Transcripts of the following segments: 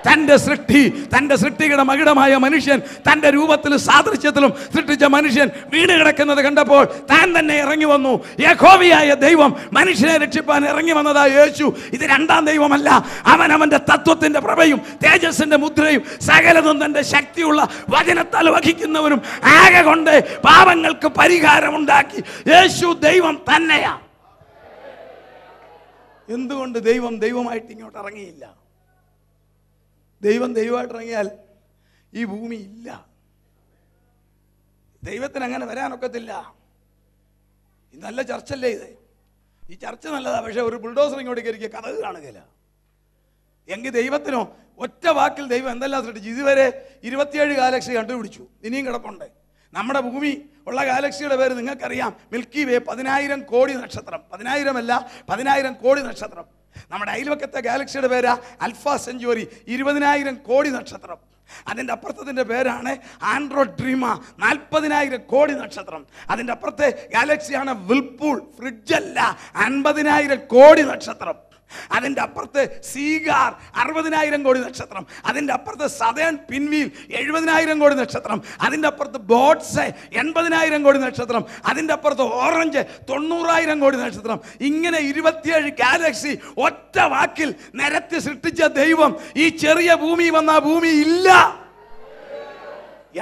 തൻ്റെ സൃഷ്ടിയുടെ മകിടമായ മനുഷ്യൻ തൻ്റെ രൂപത്തിലും സാദൃശ്യത്തിലും സൃഷ്ടിച്ച മനുഷ്യൻ വീണ് കിടക്കുന്നത് കണ്ടപ്പോൾ താൻ തന്നെ ഇറങ്ങി വന്നു. യഹോവയായ ദൈവം മനുഷ്യനെ രക്ഷിപ്പാൻ ഇറങ്ങി വന്നതായ യേശു ഇത് രണ്ടാം ദൈവമല്ല. അവന്റെ തത്വത്തിന്റെ പ്രഭയും തേജസ്സിന്റെ മുദ്രയും സകലതും തന്റെ ശക്തിയുള്ള വചനത്താൽ വഹിക്കുന്നവരും ആകെ കൊണ്ട് പാപങ്ങൾക്ക് പരിഹാരമുണ്ടാക്കി യേശു ദൈവം തന്നെയാ. എന്തുകൊണ്ട് ദൈവമായിട്ട് ഇങ്ങോട്ട് ഇറങ്ങിയില്ല? ദൈവമായിട്ട് ഇറങ്ങിയാൽ ഈ ഭൂമി ഇല്ല. ദൈവത്തിന് അങ്ങനെ വരാനൊക്കത്തില്ല. ഇത് നല്ല ചർച്ചല്ലേ ഇത്? ഈ ചർച്ച നല്ലതാ, പക്ഷെ ഒരു ബുൾഡോസർ ഇങ്ങോട്ട് കയറിയ കഥ കാണുകയില്ല. എങ്കിൽ ദൈവത്തിനോ ഒറ്റ വാക്കിൽ ദൈവം എന്തെല്ലാം സൃഷ്ടിച്ചു? ഇതുവരെ 27 ഗാലക്സി കണ്ടുപിടിച്ചു, ഇനിയും കിടപ്പുണ്ട്. നമ്മുടെ ഭൂമി ഉള്ള ഗാലക്സിയുടെ പേര് നിങ്ങൾക്കറിയാം. മിൽക്കി വേ 10,000 കോടി നക്ഷത്രം. 10,000 അല്ല, 10,000 കോടി നക്ഷത്രം. നമ്മുടെ അയൽവക്കത്തെ ഗാലക്സിയുടെ പേരാ അൽഫ സെഞ്ചുറി, 20,000 കോടി നക്ഷത്രം. അതിൻ്റെ അപ്പുറത്തതിൻ്റെ പേരാണ് ആൻഡ്രോഡ്രീമ, 40,000 കോടി നക്ഷത്രം. അതിൻ്റെ അപ്പുറത്തെ ഗാലക്സിയാണ് വിൽപൂൾ, ഫ്രിഡ്ജല്ല, 50,000 കോടി നക്ഷത്രം. അതിൻ്റെ അപ്പുറത്ത് സീഗാർ, 60,000 കോടി നക്ഷത്രം. അതിൻ്റെ അപ്പുറത്ത് സതേൺ പിൻവീൽ, 70,000 കോടി നക്ഷത്രം. അതിൻ്റെ അപ്പുറത്ത് ബോട്ട്സ്, 80,000 കോടി നക്ഷത്രം. അതിൻ്റെ അപ്പുറത്ത് ഓറഞ്ച്, 90,000 കോടി നക്ഷത്രം. ഇങ്ങനെ 27 ഗാലക്സി ഒറ്റ വാക്കിൽ നിരത്തി സൃഷ്ടിച്ച ദൈവം ഈ ചെറിയ ഭൂമി വന്ന ഭൂമി ഇല്ല.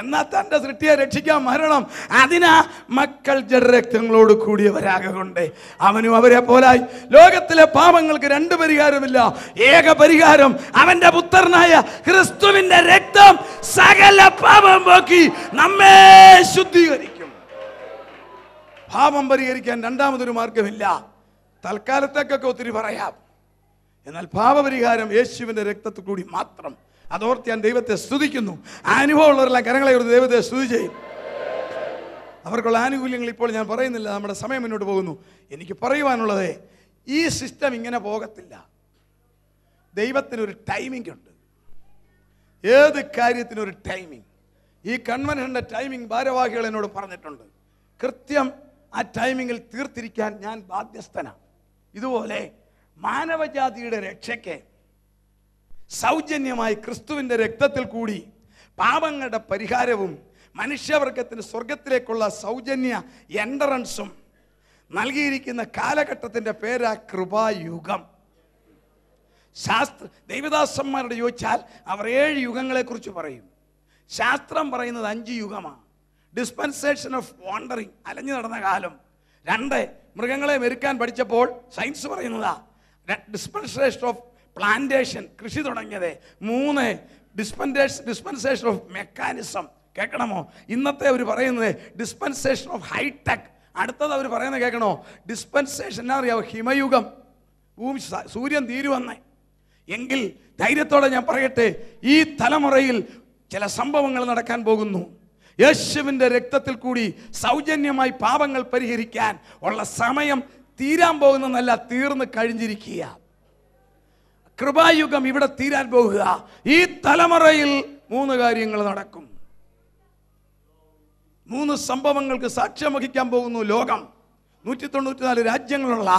എന്നാൽ തൻ്റെ സൃഷ്ടിയെ രക്ഷിക്കാൻ മരണം. അതിനാ മക്കൾ ജഡരക്തങ്ങളോട് കൂടിയവരാകെ കൊണ്ട് അവനും അവരെ പോലായി. ലോകത്തിലെ പാപങ്ങൾക്ക് 2 പരിഹാരമില്ല, ഏക പരിഹാരം അവന്റെ പുത്രനായ ക്രിസ്തുവിന്റെ രക്തം സകല പാപം പോക്കി നമ്മെ ശുദ്ധീകരിക്കും. പാപം പരിഹരിക്കാൻ രണ്ടാമതൊരു മാർഗമില്ല. തൽക്കാലത്തേക്കൊക്കെ ഒത്തിരി പറയാം, എന്നാൽ പാപപരിഹാരം യേശുവിന്റെ രക്തത്തിൽ കൂടി മാത്രം. അതോർത്ത് ഞാൻ ദൈവത്തെ സ്തുതിക്കുന്നു. ആ അനുഭവമുള്ളവരെല്ലാം കരങ്ങളെ ഒരു ദൈവത്തെ സ്തുതി ചെയ്യും. അവർക്കുള്ള ആനുകൂല്യങ്ങൾ ഇപ്പോൾ ഞാൻ പറയുന്നില്ല, നമ്മുടെ സമയം മുന്നോട്ട് പോകുന്നു. എനിക്ക് പറയുവാനുള്ളത്, ഈ സിസ്റ്റം ഇങ്ങനെ പോകത്തില്ല. ദൈവത്തിനൊരു ടൈമിംഗ് ഉണ്ട്. ഏത് കാര്യത്തിനൊരു ടൈമിംഗ്. ഈ കൺവെൻഷൻ്റെ ടൈമിംഗ് ഭാരവാഹികൾ എന്നോട് പറഞ്ഞിട്ടുണ്ട്. കൃത്യം ആ ടൈമിങ്ങിൽ തീർത്തിരിക്കാൻ ഞാൻ ബാധ്യസ്ഥനാണ്. ഇതുപോലെ മാനവജാതിയുടെ രക്ഷയ്ക്ക് സൗജന്യമായി ക്രിസ്തുവിൻ്റെ രക്തത്തിൽ കൂടി പാപങ്ങളുടെ പരിഹാരവും മനുഷ്യവർഗത്തിന് സ്വർഗത്തിലേക്കുള്ള സൗജന്യ എൻട്രൻസും നൽകിയിരിക്കുന്ന കാലഘട്ടത്തിൻ്റെ പേരാ കൃപായുഗം. ദൈവദാസന്മാരോട് ചോദിച്ചാൽ അവർ 7 യുഗങ്ങളെക്കുറിച്ച് പറയും. ശാസ്ത്രം പറയുന്നത് 5 യുഗമാണ്. ഡിസ്പെൻസേഷൻ ഓഫ് വാണ്ടറിങ്, അലഞ്ഞു നടന്ന കാലം. 2, മൃഗങ്ങളെ മെരുക്കാൻ പഠിച്ചപ്പോൾ സയൻസ് പറയുന്നതാ. ഡിസ്പെൻസേഷൻ ഓഫ് പ്ലാന്റേഷൻ, കൃഷി തുടങ്ങിയത്. 3, ഡിസ്പെൻസേഷൻ ഓഫ് മെക്കാനിസം. കേൾക്കണമോ? ഇന്നത്തെ അവർ പറയുന്നത് ഡിസ്പെൻസേഷൻ ഓഫ് ഹൈടെക്. അടുത്തത് അവർ പറയുന്നത് കേൾക്കണോ? ഡിസ്പെൻസേഷൻ എന്നാ അറിയാമോ? ഹിമയുഗം. ഭൂമി സൂര്യൻ തീരുവന്നേ. എങ്കിൽ ധൈര്യത്തോടെ ഞാൻ പറയട്ടെ, ഈ തലമുറയിൽ ചില സംഭവങ്ങൾ നടക്കാൻ പോകുന്നു. യേശുവിൻ്റെ രക്തത്തിൽ കൂടി സൗജന്യമായി പാപങ്ങൾ പരിഹരിക്കാൻ ഉള്ള സമയം തീരാൻ പോകുന്നതല്ല, തീർന്ന് കഴിഞ്ഞിരിക്കുക. കൃപായുഗം ഇവിടെ തീരാൻ പോകുക. ഈ തലമുറയിൽ 3 കാര്യങ്ങൾ നടക്കും. 3 സംഭവങ്ങൾക്ക് സാക്ഷ്യം വഹിക്കാൻ പോകുന്നു ലോകം. 194 രാജ്യങ്ങളുള്ള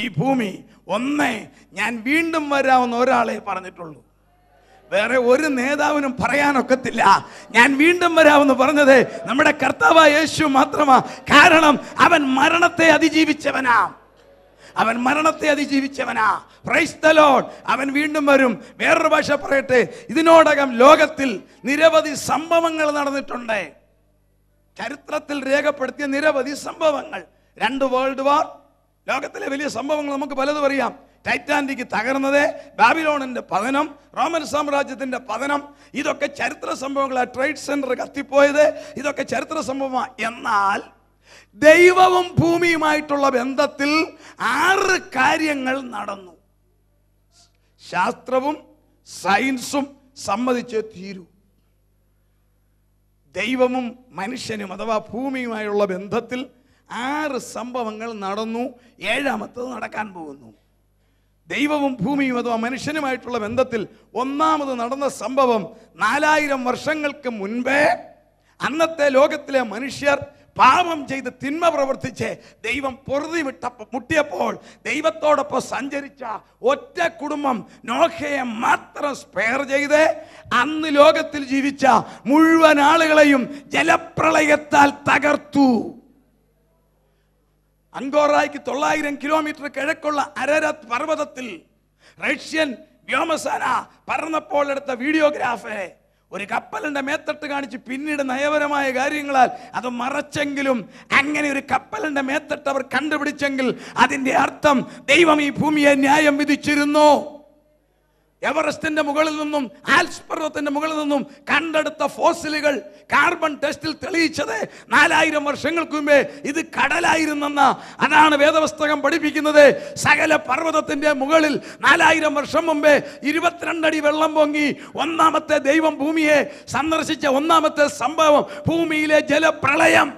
ഈ ഭൂമി. 1, ഞാൻ വീണ്ടും വരാമെന്ന് ഒരാളെ പറഞ്ഞിട്ടുള്ളൂ. വേറെ ഒരു നേതാവിനും പറയാനൊക്കത്തില്ല. ഞാൻ വീണ്ടും വരാമെന്ന് പറഞ്ഞത് നമ്മുടെ കർത്താവായ യേശു മാത്രമാ. കാരണം അവൻ മരണത്തെ അതിജീവിച്ചവനാ. Price the Lord. അവൻ വീണ്ടും വരും. വേറൊരു ഭാഷ പറയട്ടെ, ഇതിനോടകം ലോകത്തിൽ നിരവധി സംഭവങ്ങൾ നടന്നിട്ടുണ്ട്. ചരിത്രത്തിൽ രേഖപ്പെടുത്തിയ നിരവധി സംഭവങ്ങൾ. 2 വേൾഡ് വാർ, ലോകത്തിലെ വലിയ സംഭവങ്ങൾ നമുക്ക് പലതും അറിയാം. ടൈറ്റാനിക് തകർന്നത്, ബാബിലോണിന്റെ പതനം, റോമൻ സാമ്രാജ്യത്തിന്റെ പതനം, ഇതൊക്കെ ചരിത്ര സംഭവങ്ങളാണ്. ട്രേഡ് സെന്റർ കത്തിപ്പോയത്, ഇതൊക്കെ ചരിത്ര സംഭവമാണ്. എന്നാൽ ദൈവവും ഭൂമിയുമായിട്ടുള്ള ബന്ധത്തിൽ 6 കാര്യങ്ങൾ നടന്നു. ശാസ്ത്രവും സയൻസും സമ്മതിച്ചേ തീരൂ. ദൈവവും മനുഷ്യനും അഥവാ ഭൂമിയുമായുള്ള ബന്ധത്തിൽ 6 സംഭവങ്ങൾ നടന്നു. 7ാമത്തത് നടക്കാൻ പോകുന്നു. ദൈവവും ഭൂമിയും അഥവാ മനുഷ്യനുമായിട്ടുള്ള ബന്ധത്തിൽ 1ാമത് നടന്ന സംഭവം 4000 വർഷങ്ങൾക്ക് മുൻപേ അന്നത്തെ ലോകത്തിലെ മനുഷ്യർ പാപം ചെയ്ത് തിന്മ പ്രവർത്തിച്ച് ദൈവം പൊറുതി മുട്ടിയപ്പോൾ ദൈവത്തോടൊപ്പം സഞ്ചരിച്ച ഒറ്റ കുടുംബം നോഹയെ മാത്രം സ്പെയർ ചെയ്ത് അന്ന് ലോകത്തിൽ ജീവിച്ച മുഴുവൻ ആളുകളെയും ജലപ്രളയത്താൽ തകർത്തു. അങ്കോറായ്ക്ക് 900 കിലോമീറ്റർ കിഴക്കുള്ള അരരത്ത് പർവ്വതത്തിൽ റഷ്യൻ വ്യോമസേന പറന്നപ്പോൾ എടുത്ത വീഡിയോഗ്രാഫ് ഒരു കപ്പലിന്റെ മേത്തട്ട് കാണിച്ച് പിന്നീട് നയപരമായ കാര്യങ്ങളാൽ അത് മറച്ചെങ്കിലും അങ്ങനെ ഒരു കപ്പലിന്റെ മേത്തട്ട് അവർ കണ്ടുപിടിച്ചെങ്കിൽ അതിന്റെ അർത്ഥം ദൈവം ഈ ഭൂമിയെ ന്യായം വിധിച്ചിരുന്നു. എവറസ്റ്റിന്റെ മുകളിൽ നിന്നും ആൽപ്സ് പർവ്വതത്തിന്റെ മുകളിൽ നിന്നും കണ്ടെടുത്ത ഫോസിലുകൾ കാർബൺ ടെസ്റ്റിൽ തെളിയിച്ചത് 4000 വർഷങ്ങൾക്ക് മുമ്പേ ഇത് കടലായിരുന്നെന്ന. അതാണ് വേദപുസ്തകം പഠിപ്പിക്കുന്നത്. സകല പർവ്വതത്തിന്റെ മുകളിൽ 4000 വർഷം മുമ്പേ 22 അടി വെള്ളം പൊങ്ങി. ഒന്നാമത്തെ ദൈവം ഭൂമിയെ സന്ദർശിച്ച ഒന്നാമത്തെ സംഭവം ഭൂമിയിലെ ജലപ്രളയം.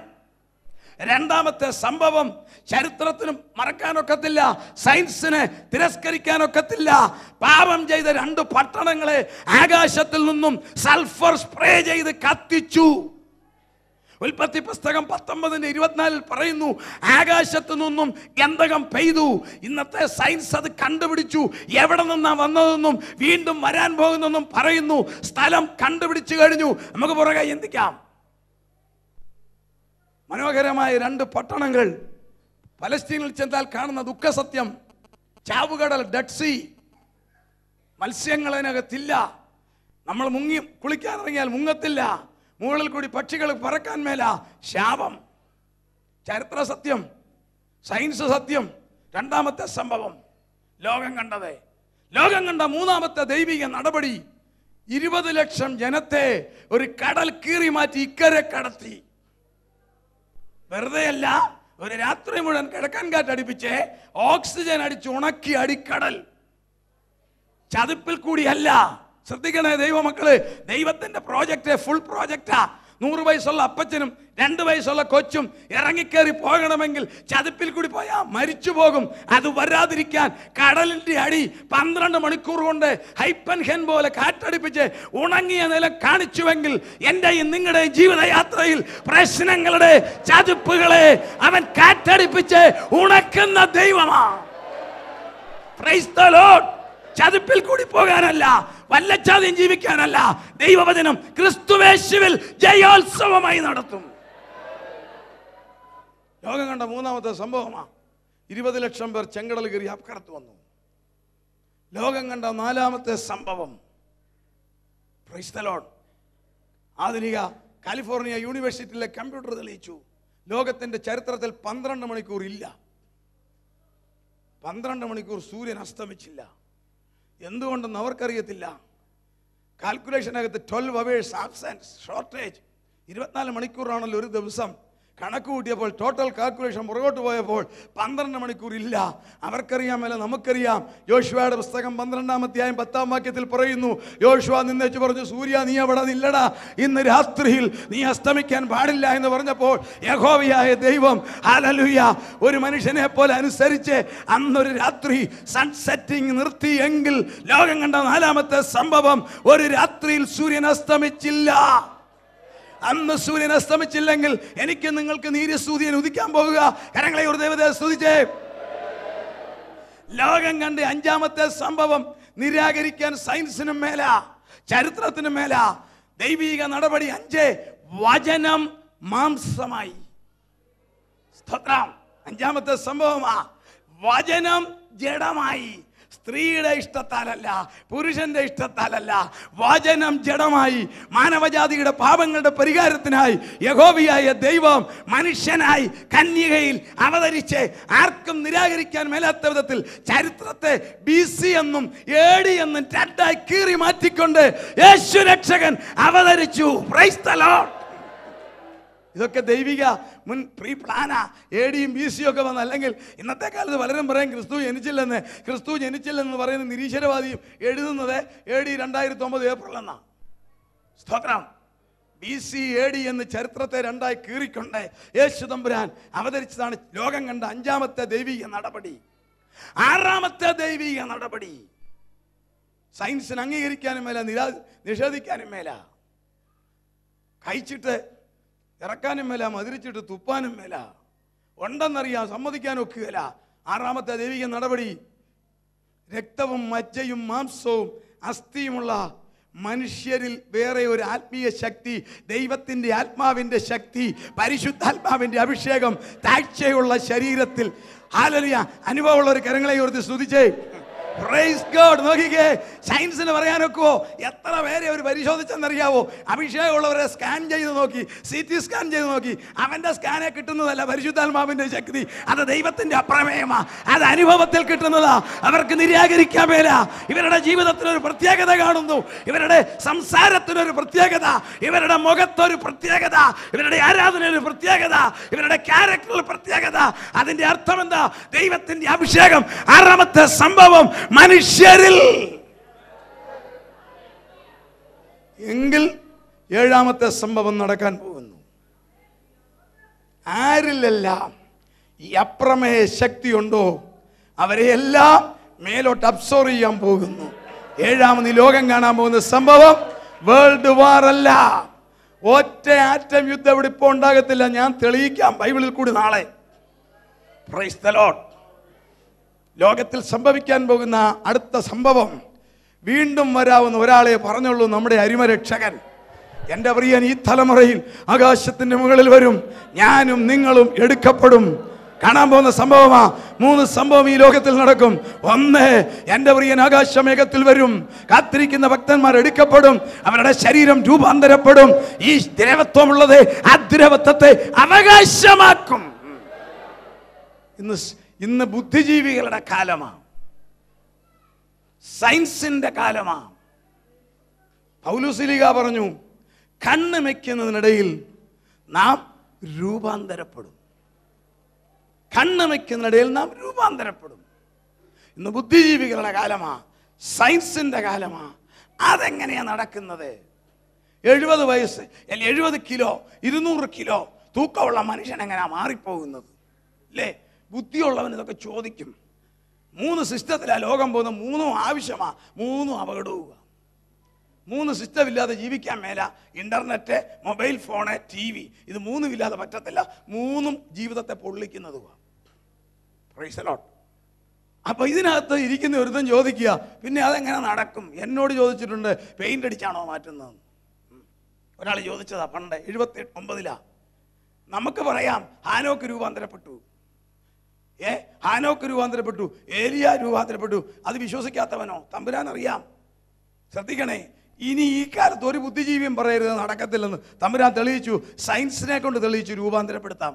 രണ്ടാമത്തെ സംഭവം ചരിത്രത്തിനും മറക്കാനൊക്കത്തില്ല, സയൻസിനെ തിരസ്കരിക്കാനൊക്കത്തില്ല. പാപം ചെയ്ത 2 പട്ടണങ്ങളെ ആകാശത്തിൽ നിന്നും സൾഫർ സ്പ്രേ ചെയ്ത് കത്തിച്ചു. ഉൽപ്പത്തി പുസ്തകം 19:24 പറയുന്നു, ആകാശത്തു നിന്നും ഗന്ധകം പെയ്തു. ഇന്നത്തെ സയൻസ് അത് കണ്ടുപിടിച്ചു. എവിടെ നിന്നാ വന്നതെന്നും വീണ്ടും വരാൻ പോകുന്നെന്നും പറയുന്നു. സ്ഥലം കണ്ടുപിടിച്ചു കഴിഞ്ഞു. നമുക്ക് പുറകെ ചിന്തിക്കാം. മനോഹരമായ 2 പട്ടണങ്ങൾ. പലസ്തീനിൽ ചെന്നാൽ കാണുന്ന ദുഃഖസത്യം, ചാവുകടൽ, ഡെഡ് സീ, മത്സ്യങ്ങൾ അതിനകത്തില്ല. നമ്മൾ മുങ്ങി കുളിക്കാൻ ഇറങ്ങിയാൽ മുങ്ങത്തില്ല. മുകളിൽ കൂടി പക്ഷികൾ പറക്കാൻ മേല. ശാപം. ചരിത്ര സത്യം, സയൻസ് സത്യം. രണ്ടാമത്തെ സംഭവം ലോകം കണ്ടത്. ലോകം കണ്ട മൂന്നാമത്തെ ദൈവിക നടപടി 20 ലക്ഷം ജനത്തെ ഒരു കടൽ കീറി മാറ്റി ഇക്കരെ കടത്തി. വെറുതെ അല്ല, ഒരു രാത്രി മുഴുവൻ കിഴക്കൻ കാറ്റടിപ്പിച്ച് ഓക്സിജൻ അടിച്ച് ഉണക്കി അടിക്കടൽ. ചതുപ്പിൽ കൂടിയല്ല. ശ്രദ്ധിക്കണേ ദൈവമക്കള്, ദൈവത്തിന്റെ പ്രോജക്റ്റ് ഫുൾ പ്രോജക്റ്റാ. 100 വയസ്സുള്ള അപ്പച്ചനും 2 വയസ്സുള്ള കൊച്ചും ഇറങ്ങിക്കേറി പോകണമെങ്കിൽ ചതുപ്പിൽ കൂടി പോയാ മരിച്ചു പോകും. അത് വരാതിരിക്കാൻ കടലിന്റെ അടി 12 മണിക്കൂർ കൊണ്ട് ഹൈപ്പൻഹെൻ പോലെ കാറ്റടിപ്പിച്ച് ഉണങ്ങിയ നിലം കാണിച്ചുവെങ്കിൽ എന്റെയും നിങ്ങളുടെയും ജീവിതയാത്രയിൽ പ്രശ്നങ്ങളുടെ ചതുപ്പുകളെ അവൻ കാറ്റടിപ്പിച്ച് ഉണക്കുന്ന ദൈവമാ. Praise the Lord. ചതുപ്പിൽ കൂടി പോകാനല്ല, വല്ലച്ചാതെയും ജീവിക്കാനല്ല. ദൈവവചനം ക്രിസ്തുവേശുവിൽ ജയോത്സവമായി നടത്തും. ലോകം കണ്ട മൂന്നാമത്തെ സംഭവമാണ് 20 ലക്ഷം പേർ ചെങ്കടൽ കയറി അക്കരത്ത് വന്നു. ലോകം കണ്ട 4ാമത്തെ സംഭവം, പ്രൈസ് ദി ലോർഡ്, ആധുനിക കാലിഫോർണിയ യൂണിവേഴ്സിറ്റിയിലെ കമ്പ്യൂട്ടർ തെളിയിച്ചു ലോകത്തിന്റെ ചരിത്രത്തിൽ 12 മണിക്കൂർ ഇല്ല. 12 മണിക്കൂർ സൂര്യൻ അസ്തമിച്ചില്ല. എന്തുകൊണ്ടെന്ന് അവർക്കറിയത്തില്ല. കാൽക്കുലേഷനകത്ത് 12 hours ആബ്സെൻസ്, ഷോർട്ടേജ്. 24 മണിക്കൂറാണല്ലോ ഒരു ദിവസം. കണക്ക് കൂട്ടിയപ്പോൾ ടോട്ടൽ കാൽക്കുലേഷൻ പുറകോട്ട് പോയപ്പോൾ 12 മണിക്കൂർ ഇല്ല. അവർക്കറിയാമല്ലോ, നമുക്കറിയാം. യോശുവയുടെ പുസ്തകം 12-ാം അധ്യായം 10-ാം വാക്യത്തിൽ പറയുന്നു, യോശുവ നിന്നേച്ച് പറഞ്ഞു, സൂര്യ നീ അവിടെ നില്ലടാ, ഇന്ന് രാത്രിയിൽ നീ അസ്തമിക്കാൻ പാടില്ല എന്ന് പറഞ്ഞപ്പോൾ യഹോവയായ ദൈവം ഹല്ലേലൂയ ഒരു മനുഷ്യനെ പോലെ അനുസരിച്ച് അന്നൊരു രാത്രി സൺസെറ്റിംഗ് നിർത്തി. എങ്കിൽ ലോകം കണ്ട 4ാമത്തെ സംഭവം, ഒരു രാത്രിയിൽ സൂര്യൻ അസ്തമിച്ചില്ല. അന്ന് സൂര്യൻ അസ്തമിച്ചില്ലെങ്കിൽ എനിക്ക് നിങ്ങൾക്ക് നീര്യ സൂര്യൻ ഉദിക്കാൻ പോകുക. കരങ്ങളെ ഒരു ദൈവത്തെ സ്തുതിച്ചേ. ലോകം കണ്ട് 5ാമത്തെ സംഭവം, നിരാകരിക്കാൻ സയൻസിനും മേല, ചരിത്രത്തിനും മേല. ദൈവിക നടപടി 5, വചനം മാംസമായി. സ്തോത്രം. 5ാമത്തെ സംഭവമാ, വചനം ജഡമായി. സ്ത്രീയുടെ ഇഷ്ടത്താലല്ല, പുരുഷന്റെ ഇഷ്ടത്താലല്ല, വചനം ജഡമായി. മാനവജാതിയുടെ പാപങ്ങളുടെ പരിഹാരത്തിനായി യഹോവയായ ദൈവം മനുഷ്യനായി കന്യകയിൽ അവതരിച്ച് ആർക്കും നിരാകരിക്കാൻ മേലാത്ത വിധത്തിൽ ചരിത്രത്തെ BC എന്നും AD എന്നും 2ആയി കീറി മാറ്റിക്കൊണ്ട് യേശു രക്ഷകൻ അവതരിച്ചു. Price the Lord. ഇതൊക്കെ ദൈവിക മുൻ പ്രീ പ്ലാനാ. AD യും BC ഒക്കെ വന്ന. അല്ലെങ്കിൽ ഇന്നത്തെ കാലത്ത് പലരും പറയും ക്രിസ്തു ജനിച്ചില്ലെന്ന്. ക്രിസ്തു ജനിച്ചില്ലെന്ന് പറയുന്ന നിരീശ്വരവാദിയും എഴുതുന്നത് AD 2009 ഏപ്രിൽ എന്നാ. സ്തോത്രം. BC AD എന്ന് ചരിത്രത്തെ 2ആയി കീറിക്കൊണ്ട് യേശു തമ്പുരാൻ അവതരിച്ചതാണ് ലോകം കണ്ട 5ാമത്തെ ദൈവിക നടപടി. 6ാമത്തെ ദൈവിക നടപടി, സയൻസിന് അംഗീകരിക്കാനും മേല, നിഷേധിക്കാനും മേല. കഴിച്ചിട്ട് ഇറക്കാനും മേല, മതിരിച്ചിട്ട് തുപ്പാനും മേല, ഉണ്ടെന്നറിയാം, സമ്മതിക്കാൻ ഒക്കുകയില്ല. ആറാമത്തെ ദൈവിക നടപടി, രക്തവും മജ്ജയും മാംസവും അസ്ഥിയുമുള്ള മനുഷ്യരിൽ വേറെ ഒരു ആത്മീയ ശക്തി, ദൈവത്തിൻ്റെ ആത്മാവിൻ്റെ ശക്തി, പരിശുദ്ധാത്മാവിൻ്റെ അഭിഷേകം താഴ്ചയുള്ള ശരീരത്തിൽ ഹല്ലേലൂയ അനുഭവമുള്ള ഒരു കരങ്ങളെ ഉയർത്തി സ്തുതിച്ചേ. Praise God. നോക്കിക്കേ, സയൻസിന് പറയാനൊക്കുവോ? എത്ര പേരെ അവർ പരിശോധിച്ചെന്നറിയാവോ? അഭിഷേകമുള്ളവരെ സ്കാൻ ചെയ്ത് നോക്കി, CT സ്കാൻ ചെയ്ത് നോക്കി. അവൻ്റെ സ്കാനെ കിട്ടുന്നതല്ല പരിശുദ്ധാത്മാവിൻ്റെ ശക്തി, അത് ദൈവത്തിൻ്റെ അപ്രമേയമാ, അത് അനുഭവത്തിൽ കിട്ടുന്നതാ. അവർക്ക് നിരാകരിക്കാൻ മേല. ഇവരുടെ ജീവിതത്തിനൊരു പ്രത്യേകത കാണുന്നു, ഇവരുടെ സംസാരത്തിനൊരു പ്രത്യേകത, ഇവരുടെ മുഖത്തൊരു പ്രത്യേകത, ഇവരുടെ ആരാധനയൊരു പ്രത്യേകത, ഇവരുടെ ക്യാരക്ടറിൽ പ്രത്യേകത. അതിൻ്റെ അർത്ഥം എന്താ? ദൈവത്തിൻ്റെ അഭിഷേകം. ആറാമത്തെ സംഭവം, മനുഷ്യരിൽ. എങ്കിൽ ഏഴാമത്തെ സംഭവം നടക്കാൻ പോകുന്നു. ആരിലെല്ലാം ഈ അപ്രമേയ ശക്തിയുണ്ടോ അവരെയെല്ലാം മേലോട്ട് അബ്സോർവ് ചെയ്യാൻ പോകുന്നു. ഏഴാമത് ലോകം കാണാൻ പോകുന്ന സംഭവം വേൾഡ് വാർ അല്ല. ഒറ്റ ആറ്റം യുദ്ധം ഇവിടെ ഇപ്പോൾ ഉണ്ടാകത്തില്ല. ഞാൻ തെളിയിക്കാം ബൈബിളിൽ കൂടി നാളെ. Price the Lord. ലോകത്തിൽ സംഭവിക്കാൻ പോകുന്ന അടുത്ത സംഭവം, വീണ്ടും വരാവുന്ന ഒരാളെ പറഞ്ഞുള്ളൂ, നമ്മുടെ അരിമരക്ഷകൻ. എൻ്റെ പ്രിയൻ ഈ തലമുറയിൽ ആകാശത്തിൻ്റെ മുകളിൽ വരും, ഞാനും നിങ്ങളും എടുക്കപ്പെടും. കാണാൻ പോകുന്ന സംഭവമാ. 3 സംഭവം ഈ ലോകത്തിൽ നടക്കും. ഒന്ന്, എൻ്റെ പ്രിയൻ ആകാശമേഘത്തിൽ വരും, കാത്തിരിക്കുന്ന ഭക്തന്മാർ എടുക്കപ്പെടും, അവരുടെ ശരീരം രൂപാന്തരപ്പെടും. ഈ ദ്രവത്വമുള്ളത് ആ ദ്രവത്വത്തെ അവകാശമാക്കും. ഇന്ന് ബുദ്ധിജീവികളുടെ കാലമാണ്, സയൻസിന്റെ കാലമാണ്. പൗലോസ് പറഞ്ഞു, കണ്ണ് വയ്ക്കുന്നതിനിടയിൽ നാം രൂപാന്തരപ്പെടും. കണ്ണ് വയ്ക്കുന്നതിനിടയിൽ നാം രൂപാന്തരപ്പെടും. ഇന്ന് ബുദ്ധിജീവികളുടെ കാലമാണ്, സയൻസിന്റെ കാലമാണ്. അതെങ്ങനെയാണ് നടക്കുന്നത്? 70 വയസ്സ്, 70 കിലോ, 200 കിലോ തൂക്കമുള്ള മനുഷ്യൻ എങ്ങനെയാ മാറിപ്പോകുന്നത്? അല്ലേ? ബുദ്ധിയുള്ളവൻ ഇതൊക്കെ ചോദിക്കും. 3 സിസ്റ്റത്തിലാണ് ലോകം പോകുന്നത്. 3 ആവശ്യമാണ്, 3 അപകടവുക. 3 സിസ്റ്റം ഇല്ലാതെ ജീവിക്കാൻ മേല. ഇന്റർനെറ്റ്, മൊബൈൽ ഫോണ്, TV, ഇത് 3 ഇല്ലാതെ പറ്റത്തില്ല. 3 ജീവിതത്തെ പൊള്ളിക്കുന്നതുവാ. Price the Lord. അപ്പൊ ഇതിനകത്ത് ഇരിക്കുന്ന ഒരുത്തൻ ചോദിക്കുക, പിന്നെ അതെങ്ങനെ നടക്കും? എന്നോട് ചോദിച്ചിട്ടുണ്ട്, പെയിന്റ് അടിച്ചാണോ മാറ്റുന്നത്? ഒരാൾ ചോദിച്ചതാ പണ്ട് 79. നമുക്ക് പറയാം ഹാനോക്ക് രൂപാന്തരപ്പെട്ടു, ഹാനോക്ക് രൂപാന്തരപ്പെട്ടു, ഏലിയ രൂപാന്തരപ്പെട്ടു. അത് വിശ്വസിക്കാത്തവനോ? തമ്പുരാൻ അറിയാം. ശ്രദ്ധിക്കണേ, ഇനി ഈ കാലത്ത് ഒരു ബുദ്ധിജീവിയും പറയരുത് നടക്കത്തില്ലെന്ന്. തമ്പുരാൻ തെളിയിച്ചു, സയൻസിനെ കൊണ്ട് തെളിയിച്ചു രൂപാന്തരപ്പെടുത്താം.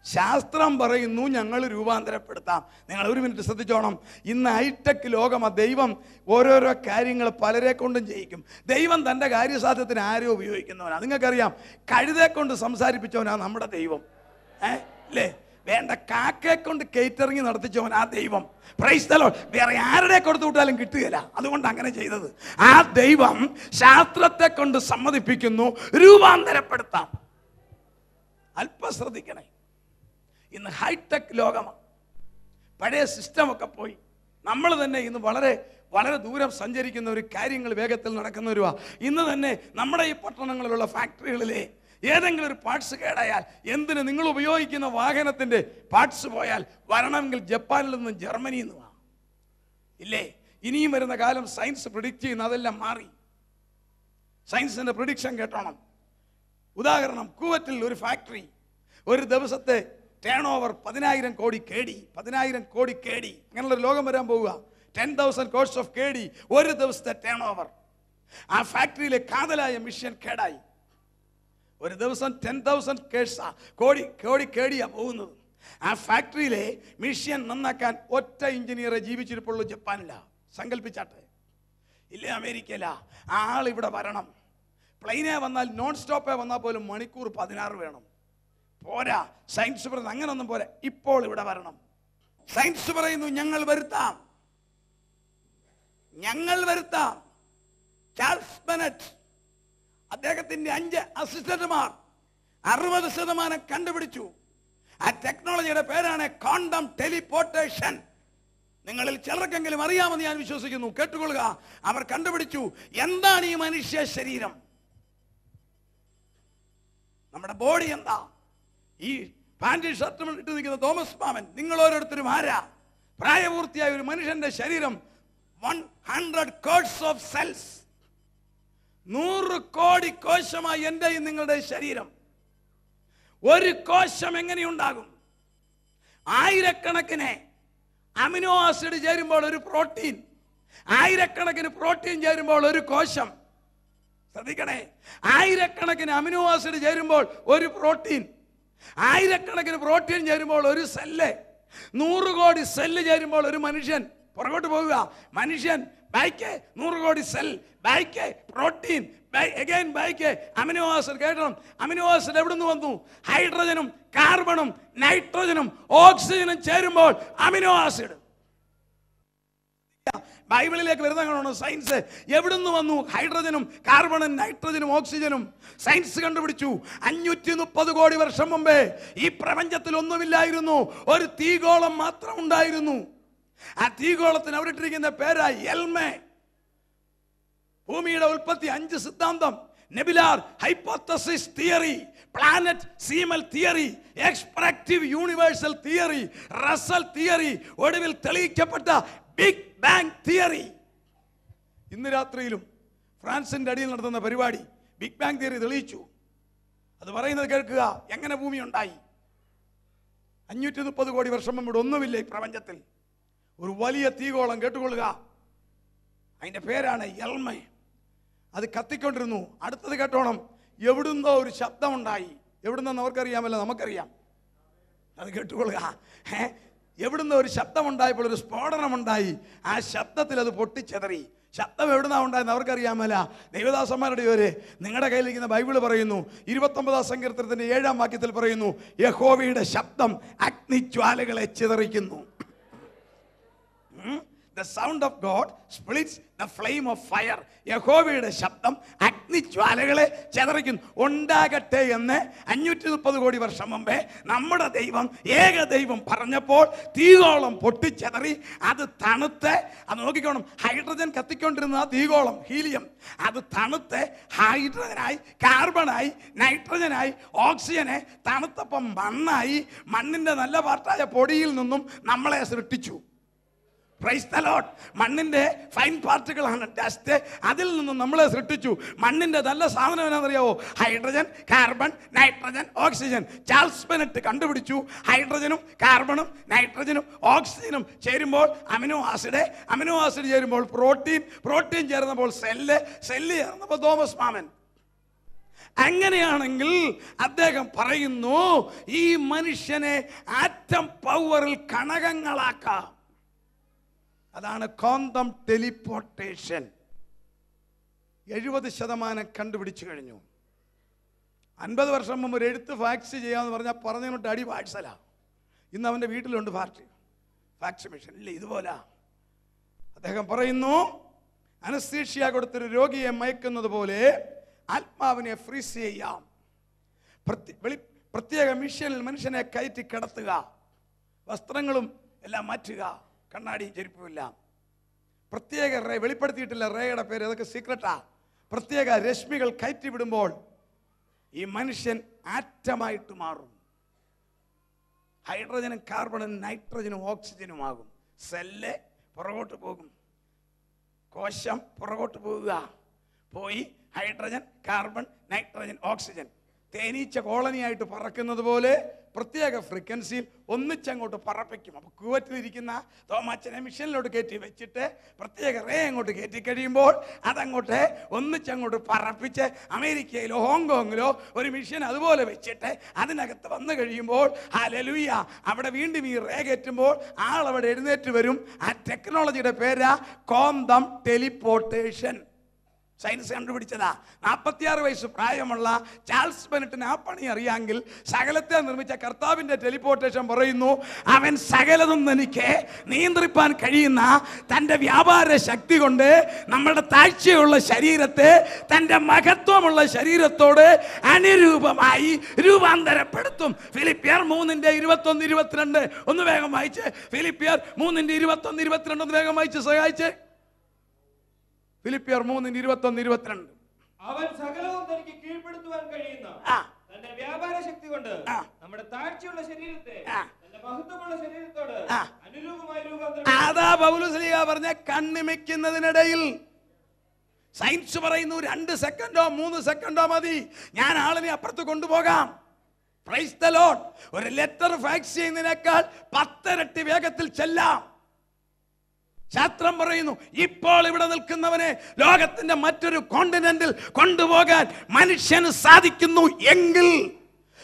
ശാസ്ത്രം പറയുന്നു ഞങ്ങൾ രൂപാന്തരപ്പെടുത്താം. നിങ്ങൾ ഒരു മിനിറ്റ് ശ്രദ്ധിച്ചോണം. ഇന്ന് ഹൈടെക് ലോകമാ. ദൈവം ഓരോരോ കാര്യങ്ങൾ പലരെ കൊണ്ടും ചെയ്യിക്കും. ദൈവം തൻ്റെ കാര്യസാധ്യത്തിന് ആരോ ഉപയോഗിക്കുന്നവനാണ്. നിങ്ങൾക്കറിയാം, കഴുതെ കൊണ്ട് സംസാരിപ്പിച്ചവനാണ് നമ്മുടെ ദൈവം. അല്ലേ? വേണ്ട കാക്കയെ കൊണ്ട് കേറ്ററിംഗ് നടത്തിച്ചവൻ ആ ദൈവം. Price the Lord. വേറെ ആരുടെ കൊടുത്തു വിട്ടാലും കിട്ടുകയില്ല. അതുകൊണ്ട് അങ്ങനെ ചെയ്തത്. ആ ദൈവം ശാസ്ത്രത്തെ കൊണ്ട് സമ്മതിപ്പിക്കുന്നു, രൂപാന്തരപ്പെടുത്താം. അല്പം ശ്രദ്ധിക്കണേ. ഇന്ന് ഹൈടെക് ലോകമാണ്. പഴയ സിസ്റ്റമൊക്കെ പോയി. നമ്മൾ തന്നെ ഇന്ന് വളരെ വളരെ ദൂരം സഞ്ചരിക്കുന്ന ഒരു കാര്യങ്ങൾ വേഗത്തിൽ നടക്കുന്നവരുവാ. ഇന്ന് തന്നെ നമ്മുടെ ഈ പട്ടണങ്ങളിലുള്ള ഫാക്ടറികളിലെ ഏതെങ്കിലും ഒരു പാർട്സ് കേടായാൽ, എന്തിന് നിങ്ങൾ ഉപയോഗിക്കുന്ന വാഹനത്തിൻ്റെ പാർട്സ് പോയാൽ വരണമെങ്കിൽ ജപ്പാനിൽ നിന്നും ജർമ്മനിയിൽ നിന്നുമാണ്. ഇല്ലേ? ഇനിയും വരുന്ന കാലം സയൻസ് പ്രിഡിക്റ്റ് ചെയ്യുന്ന അതെല്ലാം മാറി. സയൻസിൻ്റെ പ്രിഡിക്ഷൻ കേട്ടോണം. ഉദാഹരണം, കുവൈറ്റിൽ ഒരു ഫാക്ടറി, ഒരു ദിവസത്തെ ടേൺ ഓവർ 10,000 കോടി KD. 10,000 കോടി KD. അങ്ങനെയുള്ളൊരു ലോകം വരാൻ പോവുക. 10,000 crores of KD ഒരു ദിവസത്തെ ടേൺ ഓവർ. ആ ഫാക്ടറിയിലെ കാതലായ മിഷ്യൻ കേടായി. ഒരു ദിവസം 10,000 കോടി KD പോകുന്നത്. ആ ഫാക്ടറിയിലെ മിഷ്യൻ നന്നാക്കാൻ ഒറ്റ എഞ്ചിനീയറെ ജീവിച്ചിരിപ്പുള്ളൂ ജപ്പാനില്ല. സങ്കല്പിച്ചാട്ടെ. ഇല്ലേ അമേരിക്കയില. ആൾ ഇവിടെ വരണം. പ്ലെയിനെ വന്നാൽ, നോൺ സ്റ്റോപ്പേ വന്നാൽ പോലും മണിക്കൂർ 16 വേണം. പോരാ. സയൻസ് പറയുന്നത് അങ്ങനൊന്നും പോരാ, ഇപ്പോൾ ഇവിടെ വരണം. സയൻസ് പറയുന്നു ഞങ്ങൾ വരുത്താം. ചാൾസ് ബെനറ്റ്, അദ്ദേഹത്തിന്റെ 5 അസിസ്റ്റന്റുമാർ 60% കണ്ടുപിടിച്ചു. ആ ടെക്നോളജിയുടെ പേരാണ് ക്വാണ്ടം ടെലിപ്പോർട്ടേഷൻ. നിങ്ങളിൽ ചിലർക്കെങ്കിലും അറിയാമെന്ന് ഞാൻ വിശ്വസിക്കുന്നു. കേട്ടുകൊള്ളുക. അവർ കണ്ടുപിടിച്ചു എന്താണ് ഈ മനുഷ്യ ശരീരം. നമ്മുടെ ബോഡി എന്താ? ഈ പാൻറ് ഷർട്ടും ഇട്ട് നിൽക്കുന്ന തോമസ് മാമൻ, നിങ്ങൾ ഓരോരുത്തരും ആരാ? പ്രായപൂർത്തിയായ ഒരു മനുഷ്യന്റെ ശരീരം 100 crores of cells, 100 കോടി കോശമായി എന്റെയും നിങ്ങളുടെ ശരീരം. ഒരു കോശം എങ്ങനെയുണ്ടാകും? ആയിരക്കണക്കിന് അമിനോ ആസിഡ് ചേരുമ്പോൾ ഒരു പ്രോട്ടീൻ, ആയിരക്കണക്കിന് പ്രോട്ടീൻ ചേരുമ്പോൾ ഒരു കോശം. ശ്രദ്ധിക്കണേ, ആയിരക്കണക്കിന് അമിനോ ആസിഡ് ചേരുമ്പോൾ ഒരു പ്രോട്ടീൻ, ആയിരക്കണക്കിന് പ്രോട്ടീൻ ചേരുമ്പോൾ ഒരു സെല്ല്, 100 കോടി സെല്ല് ചേരുമ്പോൾ ഒരു മനുഷ്യൻ. പുറകോട്ട് പോവുക, മനുഷ്യൻ, ബാക്ക് 100 കോടി cell, back protein, again back amino acid. കേട്ടണം, അമിനോ ആസിഡ് എവിടെ നിന്ന് വന്നു? ഹൈഡ്രജനും കാർബണും നൈട്രജനും ഓക്സിജനും ചേരുമ്പോൾ അമിനോ ആസിഡ്. ബൈബിളിലേക്ക് വരുന്ന കാണണം സയൻസ് എവിടുന്ന് വന്നു? ഹൈഡ്രജനും കാർബണും നൈട്രജനും ഓക്സിജനും സയൻസ് കണ്ടുപിടിച്ചു. 530 കോടി വർഷം മുമ്പേ ഈ പ്രപഞ്ചത്തിൽ ഒന്നുമില്ലായിരുന്നു, ഒരു തീഗോളം മാത്രം ഉണ്ടായിരുന്നു. ആ തീഗോളത്തിന് അവരിട്ടിരിക്കുന്ന പേരായി എൽമേ. ഭൂമിയുടെ ഉൽപ്പത്തി 5 സിദ്ധാന്തം: nebular hypothesis theory, planetesimal theory, എക്സ്പ്രാക്റ്റീവ് യൂണിവേഴ്സൽ തിയറി, റസൽ തിയറി, ഒടുവിൽ തെളിയിക്കപ്പെട്ട ബിഗ് ബാങ് തിയറി. ഇന്ന് രാത്രിയിലും ഫ്രാൻസിന്റെ അടിയിൽ നടത്തുന്ന പരിപാടി ബിഗ് ബാങ് തിയറി തെളിയിച്ചു. അത് പറയുന്നത് കേൾക്കുക, എങ്ങനെ ഭൂമി ഉണ്ടായി? 530 കോടി വർഷം മുമ്പ് ഒന്നുമില്ല ഈ പ്രപഞ്ചത്തിൽ. ഒരു വലിയ തീഗോളം, കേട്ടുകൊള്ളുക, അതിന്റെ പേരാണ് എൽമേ. അത് കത്തിക്കൊണ്ടിരുന്നു. അടുത്തത് കേട്ടോണം, എവിടുന്നോ ഒരു ശബ്ദമുണ്ടായി. എവിടുന്നെന്ന് അവർക്കറിയാമല്ലോ, നമുക്കറിയാം. അത് കേട്ടുകൊള്ളുക. എവിടുന്ന് ഒരു ശബ്ദമുണ്ടായപ്പോൾ ഒരു സ്ഫോടനമുണ്ടായി. ആ ശബ്ദത്തിൽ അത് പൊട്ടിച്ചെതറി. ശബ്ദം എവിടുന്നാ ഉണ്ടായെന്ന് അവർക്കറിയാമല്ല. ദൈവദാസന്മാരുടെ ഒരു നിങ്ങളുടെ കയ്യിലിരിക്കുന്ന ബൈബിള് പറയുന്നു, 29 സങ്കീർത്തനത്തിന്റെ 7-ാം വാക്യത്തിൽ പറയുന്നു, യഹോവയുടെ ശബ്ദം അഗ്നിജ്വാലകളെ ചിതറിക്കുന്നു. The sound of God splits the flame of fire. യഹോവയുടെ ശബ്ദം അഗ്നിജ്വാലകളെ ചിതറിക്കുന്നു. ഉണ്ടാകട്ടെ എന്ന് 530 കോടി വർഷം മുമ്പേ നമ്മുടെ ദൈവം, ഏക ദൈവം പറഞ്ഞപ്പോൾ തീഗോളം പൊട്ടിച്ചെതറി. അത് തണുത്ത്, അത് നോക്കിക്കോണം, ഹൈഡ്രജൻ കത്തിക്കൊണ്ടിരുന്ന ആ തീഗോളം, ഹീലിയം, അത് തണുത്ത് ഹൈഡ്രജനായി, കാർബണായി, നൈട്രജനായി, ഓക്സിജനെ തണുത്തപ്പം മണ്ണായി. മണ്ണിന്റെ നല്ല പാർട്ടായ പൊടിയിൽ നിന്നും നമ്മളെ സൃഷ്ടിച്ചു. Praise the Lord. മണ്ണിന്റെ ഫൈൻ പാർട്ടിക്കിളാണ് ഡസ്റ്റ്. അതിൽ നിന്നും നമ്മളെ സൃഷ്ടിച്ചു. മണ്ണിന്റെ നല്ല സാധനം എന്നാണെന്നറിയാവോ? Hydrogen, carbon, nitrogen, oxygen. Charles Bennett കണ്ടുപിടിച്ചു, ഹൈഡ്രജനും കാർബണും നൈട്രജനും ഓക്സിജനും ചേരുമ്പോൾ അമിനോ ആസിഡ്, അമിനോ ആസിഡ് ചേരുമ്പോൾ പ്രോട്ടീൻ, പ്രോട്ടീൻ ചേർന്നപ്പോൾ സെല്ല്, സെല്ല് ചേർന്നപ്പോൾ തോമസ് മാമൻ. അങ്ങനെയാണെങ്കിൽ അദ്ദേഹം പറയുന്നു, ഈ മനുഷ്യനെ ആറ്റം പവറിൽ കണകങ്ങളാക്കാം. അതാണ് ക്വാണ്ടം ടെലിപ്പോർട്ടേഷൻ. 70% കണ്ടുപിടിച്ചു കഴിഞ്ഞു. 50 വർഷം മുമ്പ് ഒരു എഴുത്ത് ഫാക്സ് ചെയ്യാമെന്ന് പറഞ്ഞാൽ പറഞ്ഞുകൊണ്ട് അടി വാട്സലാ. ഇന്ന് അവൻ്റെ വീട്ടിലുണ്ട് ഫാക്സ് മെഷീൻ. ഇല്ല, ഇതുപോലെ അദ്ദേഹം പറയുന്നു, അനസ്തീഷ്യ കൊടുത്തൊരു രോഗിയെ മയക്കുന്നത് പോലെ ആത്മാവിനെ ഫ്രീസ് ചെയ്യാം. പ്രത്യേക മിഷനിൽ മനുഷ്യനെ കയറ്റി കിടത്തുക, വസ്ത്രങ്ങളും എല്ലാം മാറ്റുക, കണ്ണാടി ചെരുപ്പുമില്ല. പ്രത്യേക റേ വെളിപ്പെടുത്തിയിട്ടില്ല, റേയുടെ പേര്, അതൊക്കെ സീക്രട്ടാ. പ്രത്യേക രശ്മികൾ കയറ്റി വിടുമ്പോൾ ഈ മനുഷ്യൻ ആറ്റമായിട്ട് മാറും. ഹൈഡ്രജനും കാർബണും നൈട്രജനും ഓക്സിജനും ആകും. സെല്ല് പുറകോട്ട് പോകും, കോശം പുറകോട്ട് പോകുക, പോയി ഹൈഡ്രജൻ, കാർബൺ, നൈട്രജൻ, ഓക്സിജൻ. തേനീച്ച കോളനിയായിട്ട് പറക്കുന്നത് പോലെ പ്രത്യേക ഫ്രീക്വൻസിയിൽ ഒന്നിച്ചങ്ങോട്ട് പറപ്പിക്കും. അപ്പോൾ കുവറ്റിലിരിക്കുന്ന തോമാച്ചനെ മിഷനിലോട്ട് കയറ്റി വെച്ചിട്ട് പ്രത്യേക റേ അങ്ങോട്ട് കയറ്റി കഴിയുമ്പോൾ അതങ്ങോട്ട് ഒന്നിച്ചങ്ങോട്ട് പറപ്പിച്ച് അമേരിക്കയിലോ ഹോങ്കോങ്ങിലോ ഒരു മിഷൻ അതുപോലെ വെച്ചിട്ട് അതിനകത്ത് വന്നു കഴിയുമ്പോൾ ഹല്ലേലൂയ, അവിടെ വീണ്ടും ഈ റേ കയറ്റുമ്പോൾ ആളവിടെ എഴുന്നേറ്റ് വരും. ആ ടെക്നോളജിയുടെ പേരാ ക്വാണ്ടം ടെലിപ്പോർട്ടേഷൻ. സയൻസ് കണ്ടുപിടിച്ചതാ. 46 വയസ്സ് പ്രായമുള്ള ചാൾസ് ബെനറ്റിന് ആ പണി അറിയാമെങ്കിൽ സകലത്തെ നിർമ്മിച്ച കർത്താവിന്റെ ടെലിപ്പോർട്ടേഷൻ പറയുന്നു, അവൻ സകലതും തനിക്ക് നിയന്ത്രിപ്പാൻ കഴിയുന്ന തൻ്റെ വ്യാപാര ശക്തി കൊണ്ട് നമ്മുടെ താഴ്ചയുള്ള ശരീരത്തെ തൻ്റെ മഹത്വമുള്ള ശരീരത്തോട് അനുരൂപമായി രൂപാന്തരപ്പെടുത്തും. ഫിലിപ്പിയർ 3:21-22 ഒന്ന് വേഗം വായിച്ച്. ഫിലിപ്പിയർ 3:21-22 ഒന്ന് വേഗം വായിച്ച് സഹായിച്ച്. ഫിലിപ്പിയർ 3:21-22. അവൻ സകലവും തനിക്ക് കീഴ്പ്പെടുത്തുവാൻ കഴിയുന്ന തന്റെ കൊണ്ട് നമ്മുടെ താഴ്ചയുള്ള ശരീരത്തെ തന്റെ മഹത്വമുള്ള ശരീരത്തോട് അനുരൂപമായി അതാ പൗലോസ് ശ്ലീഹ പറഞ്ഞ കണ്ണിമയ്ക്കുന്നതിനിടയിൽ സയൻസ് പറയുന്നു 2 സെക്കൻഡോ 3 സെക്കൻഡോ മതി, ഞാൻ ആളിനെ അപ്പുറത്ത് കൊണ്ടുപോകാം. Price the Lord. ഒരു ലെറ്റർ ഫാക്സ് ചെയ്യുന്നതിനേക്കാൾ 10 ഇരട്ടി വേഗത്തിൽ ചെല്ലാം. ശാസ്ത്രം പറയുന്നു ഇപ്പോൾ ഇവിടെ നിൽക്കുന്നവനെ ലോകത്തിന്റെ മറ്റൊരു കോണ്ടിനെന്റിൽ കൊണ്ടുപോകാൻ മനുഷ്യന് സാധിക്കുന്നു എങ്കിൽ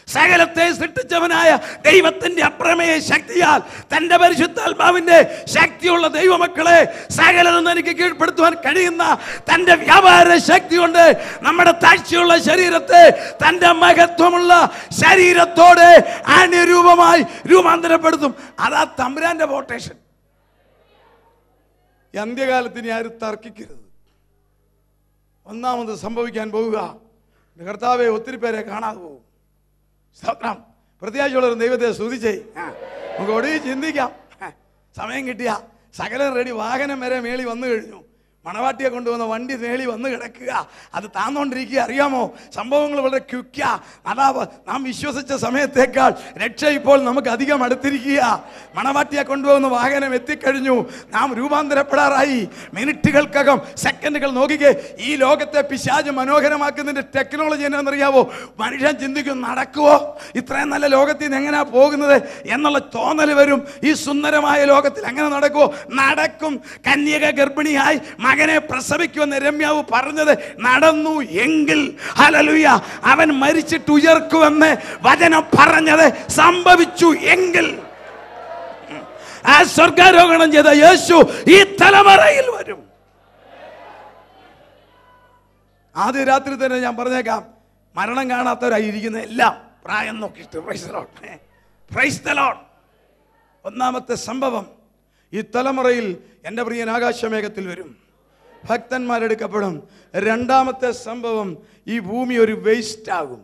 സകലത്തെ സൃഷ്ടിച്ചവനായ ദൈവത്തിന്റെ അപ്രമേയ ശക്തിയാൽ തന്റെ പരിശുദ്ധാത്മാവിന്റെ ശക്തിയുള്ള ദൈവമക്കളെ സകലതും എനിക്ക് കീഴ്പ്പെടുത്തുവാൻ കഴിയുന്ന തന്റെ വ്യാപാര ശക്തി കൊണ്ട് നമ്മുടെ താഴ്ചയുള്ള ശരീരത്തെ തന്റെ മഹത്വമുള്ള ശരീരത്തോടെ അനുരൂപമായി രൂപാന്തരപ്പെടുത്തും. അതാ തമ്പുരാന്റെ വോട്ടേഷൻ. ഈ അന്ത്യകാലത്തിന് ആരും തർക്കിക്കരുത്. ഒന്നാമത് സംഭവിക്കാൻ പോവുക, കർത്താവെ ഒത്തിരി പേരെ കാണാതെ പോകും. സ്തോത്രം. പ്രത്യാശയുള്ളൊരു ദൈവത്തെ സ്തുതിച്ചേ. നമുക്ക് ഒടുവിൽ ചിന്തിക്കാം. സമയം കിട്ടിയ സകലം റെഡി. വാഹനം വരെ മേളി വന്നു കഴിഞ്ഞു. മണവാട്ടിയെ കൊണ്ടുവന്ന വണ്ടി മേളി വന്ന് കിടക്കുക, അത് താന്നോണ്ടിരിക്കുക. അറിയാമോ, സംഭവങ്ങൾ വളരെ ക്വിക്കാ. അതാ നാം വിശ്വസിച്ച സമയത്തേക്കാൾ രക്ഷ ഇപ്പോൾ നമുക്ക് അധികം അടുത്തിരിക്കുക. മണവാട്ടിയെ കൊണ്ടുപോകുന്ന വാഹനം എത്തിക്കഴിഞ്ഞു. നാം രൂപാന്തരപ്പെടാറായി. മിനിറ്റുകൾക്കകം, സെക്കൻഡുകൾ നോക്കിക്കേ. ഈ ലോകത്തെ പിശാച് മനോഹരമാക്കുന്നതിന്റെ ടെക്നോളജി എന്നാണെന്നറിയാവോ? മനുഷ്യൻ ചിന്തിക്കും, നടക്കുവോ ഇത്രയും നല്ല ലോകത്തിൽ നിന്ന് എങ്ങനെയാ പോകുന്നത് എന്നുള്ള തോന്നൽ വരും. ഈ സുന്ദരമായ ലോകത്തിൽ എങ്ങനെ നടക്കുവോ? നടക്കും. കന്യക ഗർഭിണിയായി മകനെ പ്രസവിക്കുമെന്ന് രമ്യാവ് പറഞ്ഞത് നടന്നു എങ്കിൽ, ഹല്ലേലൂയ, അവൻ മരിച്ചിട്ട് ഉയർക്കുമെന്ന് വചനം പറഞ്ഞത് സംഭവിച്ചു എങ്കിൽ, ആ സ്വർഗാരോഹണം ചെയ്ത യേശു ഈ തലമുറയിൽ വരും. ആദ്യ രാത്രി തന്നെ ഞാൻ പറഞ്ഞേക്കാം, മരണം കാണാത്തവരായിരിക്കുന്ന എല്ലാം പ്രായം നോക്കിയിട്ട് പ്രൈസ് ദി ലോർഡ്. ഒന്നാമത്തെ സംഭവം, ഈ തലമുറയിൽ എൻ്റെ പ്രിയൻ ആകാശമേഘത്തിൽ വരും, ഭക്തന്മാരെടുക്കപ്പെടും. രണ്ടാമത്തെ സംഭവം, ഈ ഭൂമി ഒരു വേസ്റ്റ് ആകും.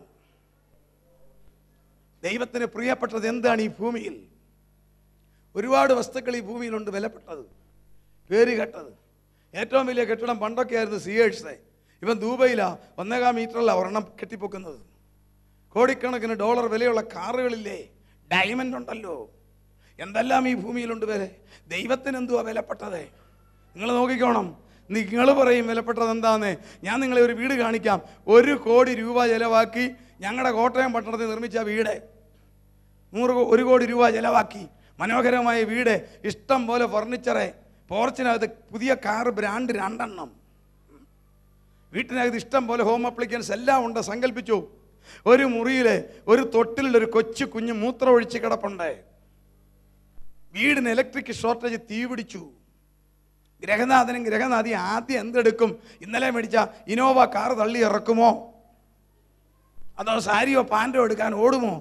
ദൈവത്തിന് പ്രിയപ്പെട്ടത് എന്താണ് ഈ ഭൂമിയിൽ? ഒരുപാട് വസ്തുക്കൾ ഈ ഭൂമിയിലുണ്ട്, വിലപ്പെട്ടത്, പേര് കേട്ടത്. ഏറ്റവും വലിയ കെട്ടിടം പണ്ടൊക്കെ ആയിരുന്നു സിയേഴ്സ്. ഇപ്പം ദുബൈയിലാ 1.25 മീറ്ററില ഒരെണ്ണം കെട്ടിപ്പൊക്കുന്നത്. കോടിക്കണക്കിന് ഡോളർ വിലയുള്ള കാറുകളില്ലേ, ഡയമണ്ട് ഉണ്ടല്ലോ, എന്തെല്ലാം ഈ ഭൂമിയിലുണ്ട് വില. ദൈവത്തിന് എന്തുവാ വിലപ്പെട്ടത്? നിങ്ങൾ നോക്കിക്കോണം. നിങ്ങൾ പറയും വിലപ്പെട്ടത് എന്താന്ന്. ഞാൻ നിങ്ങളെ ഒരു വീട് കാണിക്കാം. 1 കോടി രൂപ ചെലവാക്കി ഞങ്ങളുടെ കോട്ടയം പട്ടണത്തിൽ നിർമ്മിച്ച വീട്, 1 കോടി രൂപ ചെലവാക്കി മനോഹരമായ വീട്, ഇഷ്ടം പോലെ ഫർണിച്ചറ്, പോർച്ചിനകത്ത് പുതിയ കാറ് ബ്രാൻഡ് 2 എണ്ണം, വീട്ടിനകത്ത് ഇഷ്ടം പോലെ ഹോം അപ്ലിക്കൻസ് എല്ലാം ഉണ്ട്. സങ്കല്പിച്ചു, ഒരു മുറിയിൽ ഒരു തൊട്ടിൽ ഒരു കൊച്ചു കുഞ്ഞ് മൂത്രം ഒഴിച്ച് കിടപ്പുണ്ട്. വീടിന് ഇലക്ട്രിക് ഷോർട്ടേജ്, തീ പിടിച്ചു. ഗ്രഹനാഥനും ഗ്രഹനാഥി ആദ്യം എന്തെടുക്കും? ഇന്നലെ മേടിച്ച ഇനോവ കാർ തള്ളി ഇറക്കുമോ, അതോ സാരിയോ പാൻറ്റോ എടുക്കാൻ ഓടുമോ?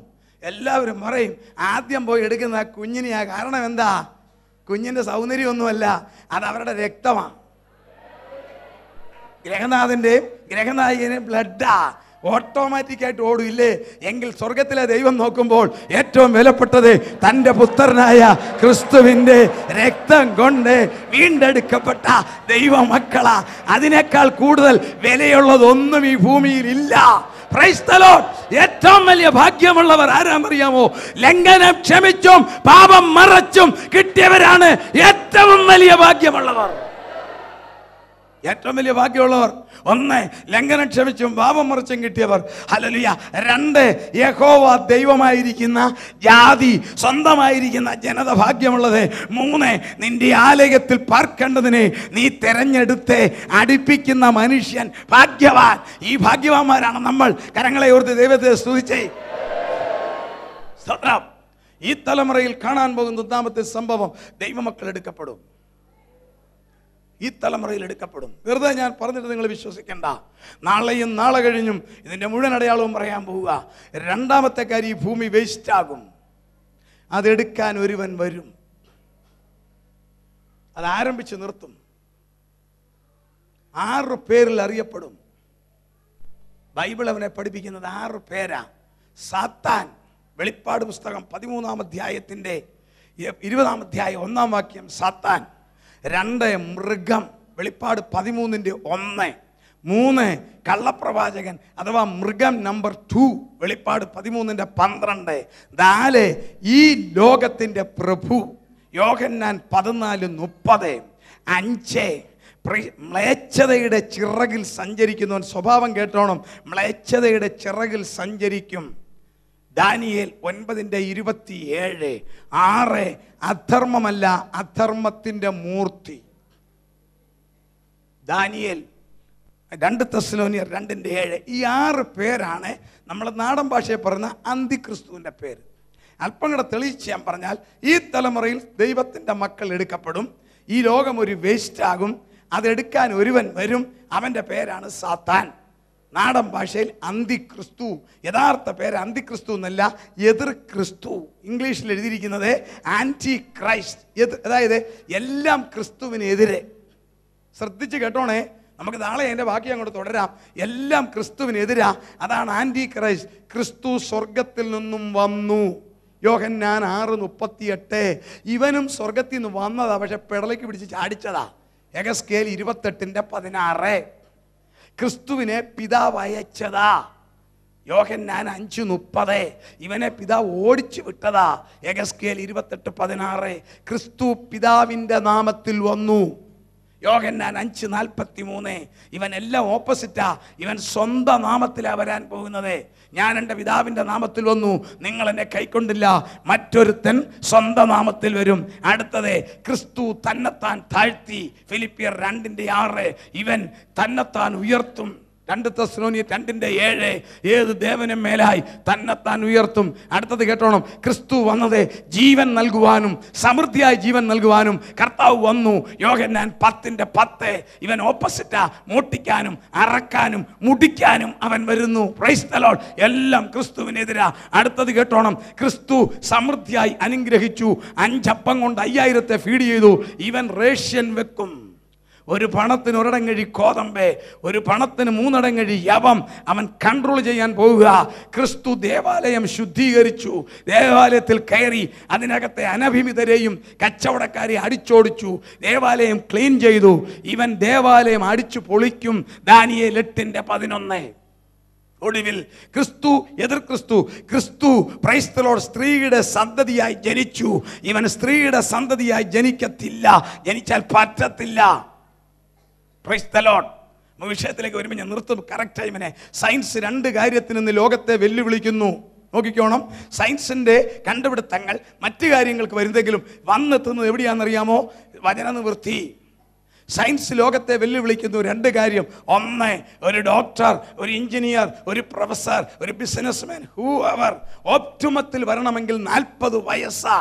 എല്ലാവരും പറയും ആദ്യം പോയി എടുക്കുന്ന ആ കുഞ്ഞിനെയാ. കാരണം എന്താ? കുഞ്ഞിൻ്റെ സൗന്ദര്യമൊന്നുമല്ല, അത് അവരുടെ രക്തമാണ്. ഗ്രഹനാഥൻ്റെയും ഗ്രഹനായികനെയും ബ്ലഡാ. ഓട്ടോമാറ്റിക്കായിട്ട് ഓടില്ലേ? എങ്കിൽ സ്വർഗത്തിലെ ദൈവം നോക്കുമ്പോൾ ഏറ്റവും വിലപ്പെട്ടത് തൻ്റെ പുത്രനായ ക്രിസ്തുവിൻ്റെ രക്തം കൊണ്ട് വീണ്ടെടുക്കപ്പെട്ട ദൈവമക്കളാ. അതിനേക്കാൾ കൂടുതൽ വിലയുള്ളതൊന്നും ഈ ഭൂമിയിൽ ഇല്ല. Price the Lord. ഏറ്റവും വലിയ ഭാഗ്യമുള്ളവർ ആരാന്നറിയാമോ? ലംഘനം ക്ഷമിച്ചും പാപം മറച്ചും കിട്ടിയവരാണ് ഏറ്റവും വലിയ ഭാഗ്യമുള്ളവർ. ഏറ്റവും വലിയ ഭാഗ്യമുള്ളവർ 1 ലംഘനം ക്ഷമിച്ചും പാപം മറിച്ചും കിട്ടിയവർ. ഹല്ലേലൂയ. 2 യഹോവ ദൈവമായിരിക്കുന്ന ജാതി, സ്വന്തമായിരിക്കുന്ന ജനത ഭാഗ്യമുള്ളത്. 3 നിന്റെ ആലയത്തിൽ പാർക്കേണ്ടതിനെ നീ തെരഞ്ഞെടുത്ത് അടുപ്പിക്കുന്ന മനുഷ്യൻ ഭാഗ്യവാൻ. ഈ ഭാഗ്യവാന്മാരാണ് നമ്മൾ. കരങ്ങളെ ഓർത്ത് ദൈവത്തെ സ്തുതിച്ചേ. ഈ തലമുറയിൽ കാണാൻ പോകുന്ന 1ാമത്തെ സംഭവം, ദൈവമക്കൾ എടുക്കപ്പെടും. ഈ തലമുറയിൽ എടുക്കപ്പെടും. വെറുതെ ഞാൻ പറഞ്ഞിട്ട് നിങ്ങൾ വിശ്വസിക്കണ്ട. നാളെയും നാളെ കഴിഞ്ഞും ഇതിൻ്റെ മുഴുവൻ അടയാളവും പറയാൻ പോവുക. 2ാമത്തെ കാര്യം, ഈ ഭൂമി വേസ്റ്റ് ആകും. അതെടുക്കാൻ ഒരുവൻ വരും, അത് ആരംഭിച്ച് നിർത്തും. 6 പേരിൽ അറിയപ്പെടും. ബൈബിൾ അവനെ പഠിപ്പിക്കുന്നത് 6 പേരാ. സാത്താൻ, വെളിപ്പാട് പുസ്തകം 13-ാം അധ്യായത്തിൻ്റെ 20-ാം അധ്യായം 1-ാം വാക്യം സാത്താൻ. 2 മൃഗം, വെളിപ്പാട് 13-ന്റെ 1. 3 കള്ളപ്രവാചകൻ അഥവാ മൃഗം നമ്പർ 2 വെളിപ്പാട് 13:12. 4 ഈ ലോകത്തിൻ്റെ പ്രഭു യോഹന്നാൻ 14:30. 5 മ്ലേച്ഛതയുടെ ചിറകിൽ സഞ്ചരിക്കുന്നവൻ. സ്വഭാവം കേട്ടോണം, മ്ലേച്ഛതയുടെ ചിറകിൽ സഞ്ചരിക്കും. ദാനിയേൽ 9:27. 6 അധർമ്മമല്ല അധർമ്മത്തിൻ്റെ മൂർത്തി. ദാനിയേൽ 2 തെസ്സലോനിയർ 2:7. ഈ 6 പേരാണ് നമ്മൾ നാടൻ ഭാഷയിൽ പറയുന്ന അന്തിക്രിസ്തുവിൻ്റെ പേര്. അല്പം കൂടെ തെളിയിച്ച് ഞാൻ പറഞ്ഞാൽ, ഈ തലമുറയിൽ ദൈവത്തിൻ്റെ മക്കൾ എടുക്കപ്പെടും. ഈ ലോകം ഒരു വേസ്റ്റ് ആകും. അതെടുക്കാൻ ഒരുവൻ വരും. അവൻ്റെ പേരാണ് സാത്താൻ. നാടൻ ഭാഷയിൽ അന്തിക്രിസ്തു. യഥാർത്ഥ പേര് അന്തിക്രിസ്തു എന്നല്ല, എതിർ ക്രിസ്തു. ഇംഗ്ലീഷിൽ എഴുതിയിരിക്കുന്നത് ആൻറ്റി ക്രൈസ്റ്റ്. അതായത് എല്ലാം ക്രിസ്തുവിനെതിരെ. ശ്രദ്ധിച്ച് കേട്ടോണേ, നമുക്ക് നാളെ അതിൻ്റെ ബാക്കി അങ്ങോട്ട് തുടരാം. എല്ലാം ക്രിസ്തുവിനെതിരാ. അതാണ് ആൻറ്റി ക്രൈസ്റ്റ്. ക്രിസ്തു സ്വർഗത്തിൽ നിന്നും വന്നു. യോഹന്നാൻ 6:38. ഇവനും സ്വർഗത്തിൽ നിന്ന് വന്നതാ, പക്ഷെ പെടലേക്ക് പിടിച്ച് ചാടിച്ചതാ. എഗസ്കേൽ 28:16. ക്രിസ്തുവിനെ പിതാവ് അയച്ചതാ. യോഹന്നാൻ 5:30. ഇവനെ പിതാവ് ഓടിച്ചു വിട്ടതാ. എഗസ്കേൽ 28:16. ക്രിസ്തു പിതാവിൻ്റെ നാമത്തിൽ വന്നു. യോഹന്നാൻ 5:43. ഇവൻ എല്ലാം ഓപ്പോസിറ്റാ. ഇവൻ സ്വന്തം നാമത്തിലാണ് വരാൻ പോകുന്നത്. ഞാൻ എൻ്റെ പിതാവിൻ്റെ നാമത്തിൽ വന്നു, നിങ്ങൾ എന്നെ കൈക്കൊണ്ടില്ല. മറ്റൊരുത്തൻ സ്വന്തം നാമത്തിൽ വരും. അടുത്തത് ക്രിസ്തു തന്നെത്താൻ താഴ്ത്തി. ഫിലിപ്പിയർ 2:6. ഇവൻ തന്നെത്താൻ ഉയർത്തും. 2 തെസ്സലോനിയർ 2:7. ഏത് ദേവനും മേലായി തന്നെത്താൻ ഉയർത്തും. അടുത്തത് കേട്ടോണം, ക്രിസ്തു വന്നത് ജീവൻ നൽകുവാനും സമൃദ്ധിയായി ജീവൻ നൽകുവാനും കർത്താവ് വന്നു. യോഹന്നാൻ 10:10. ഇവൻ ഓപ്പോസിറ്റാ. മോട്ടിക്കാനും അറക്കാനും മുടിക്കാനും അവൻ വരുന്നു. Price the Lord. എല്ലാം ക്രിസ്തുവിനെതിരാ. അടുത്തത് കേട്ടോണം, ക്രിസ്തു സമൃദ്ധിയായി അനുഗ്രഹിച്ചു. 5 അപ്പം കൊണ്ട് 5000 ഫീഡ് ചെയ്തു. ഇവൻ റേഷ്യൻ വെക്കും. ഒരു പണത്തിന് 1 ഇടങ്ങഴി കോതമ്പ്, ഒരു പണത്തിന് 3 ഇടങ്ങഴി യവം അവൻ കൺട്രോൾ ചെയ്യാൻ പോവുക. ക്രിസ്തു ദേവാലയം ശുദ്ധീകരിച്ചു. ദേവാലയത്തിൽ കയറി അതിനകത്തെ അനഭിമിതരെയും കച്ചവടക്കാരെ അടിച്ചോടിച്ചു. ദേവാലയം ക്ലീൻ ചെയ്തു. ഇവൻ ദേവാലയം അടിച്ചു പൊളിക്കും. ദാനിയേൽ 8:11. ഒടുവിൽ ക്രിസ്തു എതിർ ക്രിസ്തു. ക്രിസ്തു പ്രൈസ് ദി ലോർഡ് സ്ത്രീയുടെ സന്തതിയായി ജനിച്ചു. ഇവൻ സ്ത്രീയുടെ സന്തതിയായി ജനിക്കത്തില്ല, ജനിച്ചാൽ പറ്റത്തില്ല. Price the Lord. വിഷയത്തിലേക്ക് വരുമ്പോൾ ഞാൻ നിർത്തും കറക്റ്റ് ടൈമിനെ. സയൻസ് 2 കാര്യത്തിൽ നിന്ന് ലോകത്തെ വെല്ലുവിളിക്കുന്നു. നോക്കിക്കോണം, സയൻസിൻ്റെ കണ്ടുപിടുത്തങ്ങൾ മറ്റു കാര്യങ്ങൾക്ക് വരുന്നെങ്കിലും വന്നെത്തുന്നത് എവിടെയാണെന്നറിയാമോ? വചനനിവൃത്തി. സയൻസ് ലോകത്തെ വെല്ലുവിളിക്കുന്നു 2 കാര്യം. 1, ഒരു ഡോക്ടർ, ഒരു എഞ്ചിനീയർ, ഒരു പ്രൊഫസർ, ഒരു ബിസിനസ്മാൻ, ഹൂ എവർ ഓപ്റ്റിമത്തിൽ വരണമെങ്കിൽ 40 വയസ്സാ.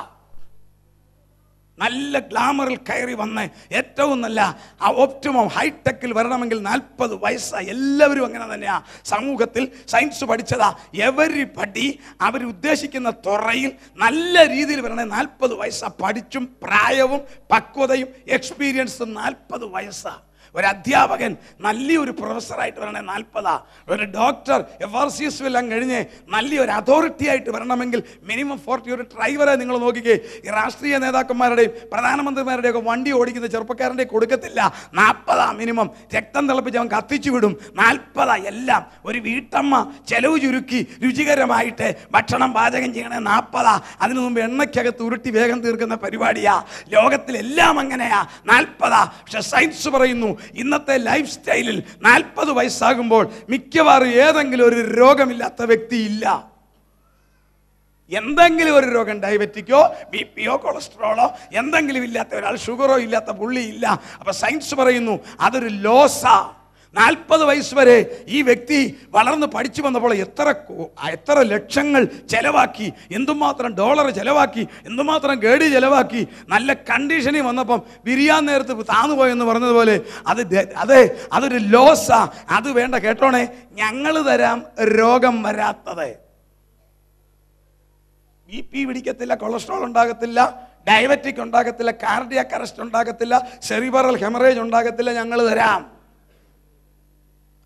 നല്ല ഗ്ലാമറിൽ കയറി വന്ന് ഏറ്റവും നല്ല ആ ഓപ്റ്റിമം ഹൈടെക്കിൽ വരണമെങ്കിൽ 40 വയസ്സാണ്. എല്ലാവരും അങ്ങനെ തന്നെയാ. സമൂഹത്തിൽ സയൻസ് പഠിച്ചതാ. എവരിബഡി അവരുദ്ദേശിക്കുന്ന തുറയിൽ നല്ല രീതിയിൽ വരണേ 40 വയസ്സാ. പഠിച്ചും പ്രായവും പക്വതയും എക്സ്പീരിയൻസും 40 വയസ്സാ. ഒരു അധ്യാപകൻ നല്ലൊരു പ്രൊഫസറായിട്ട് വരണേ 40. ഒരു ഡോക്ടർ FRCS എല്ലാം കഴിഞ്ഞ് നല്ലൊരു അതോറിറ്റി ആയിട്ട് വരണമെങ്കിൽ മിനിമം 40. ഒരു ഡ്രൈവറെ നിങ്ങൾ നോക്കിക്കേ, ഈ രാഷ്ട്രീയ നേതാക്കന്മാരുടെയും പ്രധാനമന്ത്രിമാരുടെയൊക്കെ വണ്ടി ഓടിക്കുന്ന ചെറുപ്പക്കാരൻ്റെ കൊടുക്കത്തില്ല. 40 മിനിമം. രക്തം തിളപ്പിച്ച് അവൻ കത്തിച്ചു വിടും. 40 എല്ലാം. ഒരു വീട്ടമ്മ ചെലവ് ചുരുക്കി രുചികരമായിട്ട് ഭക്ഷണം പാചകം ചെയ്യണേ 40. അതിനു മുമ്പ് എണ്ണയ്ക്കകത്ത് ഉരുട്ടി വേഗം തീർക്കുന്ന പരിപാടിയാ. ലോകത്തിലെല്ലാം അങ്ങനെയാ 40. പക്ഷെ സയൻസ് പറയുന്നു ഇന്നത്തെ ലൈഫ് സ്റ്റൈലിൽ 40 വയസ്സാകുമ്പോൾ മിക്കവാറും ഏതെങ്കിലും ഒരു രോഗമില്ലാത്ത വ്യക്തി ഇല്ല. എന്തെങ്കിലും ഒരു രോഗം, ഡയബറ്റിക്കോ BP-യോ കൊളസ്ട്രോളോ എന്തെങ്കിലും ഇല്ലാത്ത ഒരാൾ, ഷുഗറോ ഇല്ലാത്ത പുള്ളി ഇല്ല. അപ്പൊ സയൻസ് പറയുന്നു അതൊരു ലോസാ. 40 വയസ്സ് വരെ ഈ വ്യക്തി വളർന്ന് പഠിച്ചു വന്നപ്പോൾ എത്ര ലക്ഷങ്ങൾ ചെലവാക്കി, എന്തുമാത്രം ഡോളർ ചെലവാക്കി, എന്തുമാത്രം ഗഡി ചെലവാക്കി. നല്ല കണ്ടീഷനിൽ വന്നപ്പം വിരിയാൻ നേരത്ത് താന്നുപോയെന്ന് പറഞ്ഞതുപോലെ അതൊരു ലോസാ. അത് വേണ്ട. കേട്ടോണേ, ഞങ്ങൾ തരാം രോഗം വരാത്തത്. BP പിടിക്കത്തില്ല, കൊളസ്ട്രോൾ ഉണ്ടാകത്തില്ല, ഡയബറ്റിക് ഉണ്ടാകത്തില്ല, കാർഡിയാക് അറസ്റ്റ് ഉണ്ടാകത്തില്ല, സെറിബ്രൽ ഹെമറേജ് ഉണ്ടാകത്തില്ല. ഞങ്ങൾ തരാം.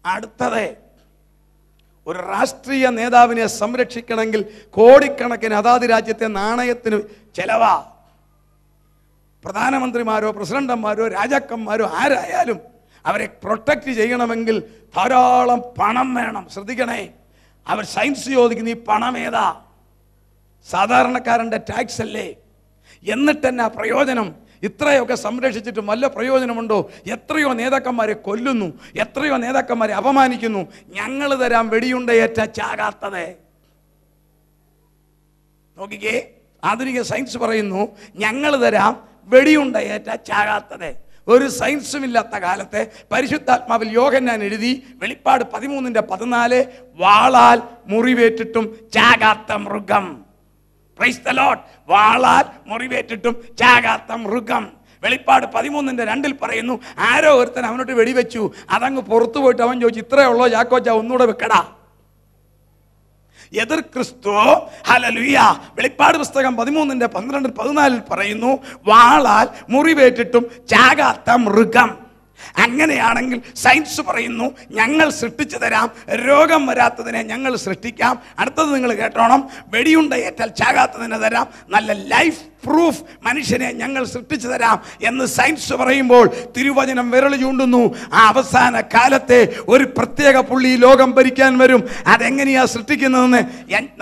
അടുത്തത്, ഒരു രാഷ്ട്രീയ നേതാവിനെ സംരക്ഷിക്കണമെങ്കിൽ കോടിക്കണക്കിന് അതാത് രാജ്യത്തെ നാണയത്തിന് ചെലവാ. പ്രധാനമന്ത്രിമാരോ പ്രസിഡന്റന്മാരോ രാജാക്കന്മാരോ ആരായാലും അവരെ പ്രൊട്ടക്റ്റ് ചെയ്യണമെങ്കിൽ ധാരാളം പണം വേണം. ശ്രദ്ധിക്കണേ, അവർ സയൻസ് ചോദിക്കുന്ന ഈ പണം ഏതാ? സാധാരണക്കാരൻ്റെ ടാക്സ് അല്ലേ? എന്നിട്ട് തന്നെ പ്രയോജനം? ഇത്രയൊക്കെ സംരക്ഷിച്ചിട്ടും വല്ല പ്രയോജനമുണ്ടോ? എത്രയോ നേതാക്കന്മാരെ കൊല്ലുന്നു, എത്രയോ നേതാക്കന്മാരെ അപമാനിക്കുന്നു. ഞങ്ങൾ തരാം വെടിയുണ്ടയേറ്റ ചാകാത്തത്. നോക്കിക്കേ, ആധുനിക സയൻസ് പറയുന്നു ഞങ്ങൾ തരാം വെടിയുണ്ടയേറ്റ ചാകാത്തത്. ഒരു സയൻസും ഇല്ലാത്ത കാലത്തെ പരിശുദ്ധാത്മാവിൽ യോഹന്നാൻ എഴുതി, വെളിപ്പാട് 13:14, വാളാൽ മുറിവേറ്റിട്ടും ചാകാത്ത മൃഗം. Price the Lord. വാളാൽ മുറിവേറ്റിട്ടും ചാകാത്ത മൃഗം. വെളിപ്പാട് 13:2 പറയുന്നു, ആരോ ഒരുത്തൻ അവനോട്ട് വെടിവെച്ചു, അതങ്ങ് പുറത്തു പോയിട്ട് അവൻ ചോദിച്ചു, ഇത്രയേ ഉള്ളോ ചാക്കോച്ച, ഒന്നുകൂടെ വെക്കടാ. എതിർ ക്രിസ്തു. ഹല്ലേലൂയ. വെളിപ്പാട് പുസ്തകം 13:12-14 പറയുന്നു, വാളാൽ മുറിവേറ്റിട്ടും ചാകാത്ത മൃഗം. അങ്ങനെയാണെങ്കിൽ സയൻസ് പറയുന്നു ഞങ്ങൾ സൃഷ്ടിച്ചു തരാം, രോഗം വരാത്തതിനെ ഞങ്ങൾ സൃഷ്ടിക്കാം. അടുത്തത് നിങ്ങൾ കേട്ടോണം, വെടിയുണ്ടയേറ്റാൽ ചാകാത്തതിനെ തരാം, നല്ല ലൈഫ് പ്രൂഫ് മനുഷ്യനെ ഞങ്ങൾ സൃഷ്ടിച്ചു തരാം എന്ന് സയൻസ് പറയുമ്പോൾ തിരുവചനം വിരൽ ചൂണ്ടുന്നു. ആ അവസാന കാലത്തെ ഒരു പ്രത്യേക പുള്ളി ലോകം ഭരിക്കാൻ വരും. അതെങ്ങനെയാ സൃഷ്ടിക്കുന്നതെന്ന്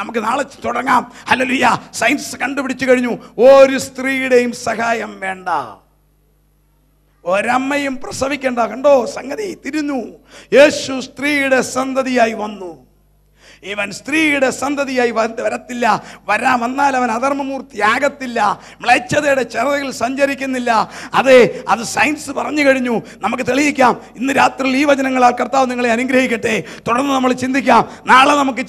നമുക്ക് നാളെ തുടങ്ങാം. ഹല്ലേലൂയ. സയൻസ് കണ്ടുപിടിച്ചു കഴിഞ്ഞു, ഒരു സ്ത്രീയുടെയും സഹായം വേണ്ട, ഒരമ്മയും പ്രസവിക്കേണ്ട. കണ്ടോ, സംഗതി തിരിഞ്ഞു. യേശു സ്ത്രീയുടെ സന്തതിയായി വന്നു. ഇവൻ സ്ത്രീയുടെ സന്തതിയായി വരത്തില്ല. വന്നാൽ അവൻ അധർമ്മമൂർത്തിയാകത്തില്ല, മ്ലേച്ഛതയുടെ ചിറകിൽ സഞ്ചരിക്കുന്നില്ല. അതെ, അത് സയൻസ് പറഞ്ഞു കഴിഞ്ഞു. നമുക്ക് തെളിയിക്കാം. ഇന്ന് രാത്രി ഈ വചനങ്ങളാൽ കർത്താവ് നിങ്ങളെ അനുഗ്രഹിക്കട്ടെ. തുടർന്ന് നമ്മൾ ചിന്തിക്കാം. നാളെ നമുക്ക്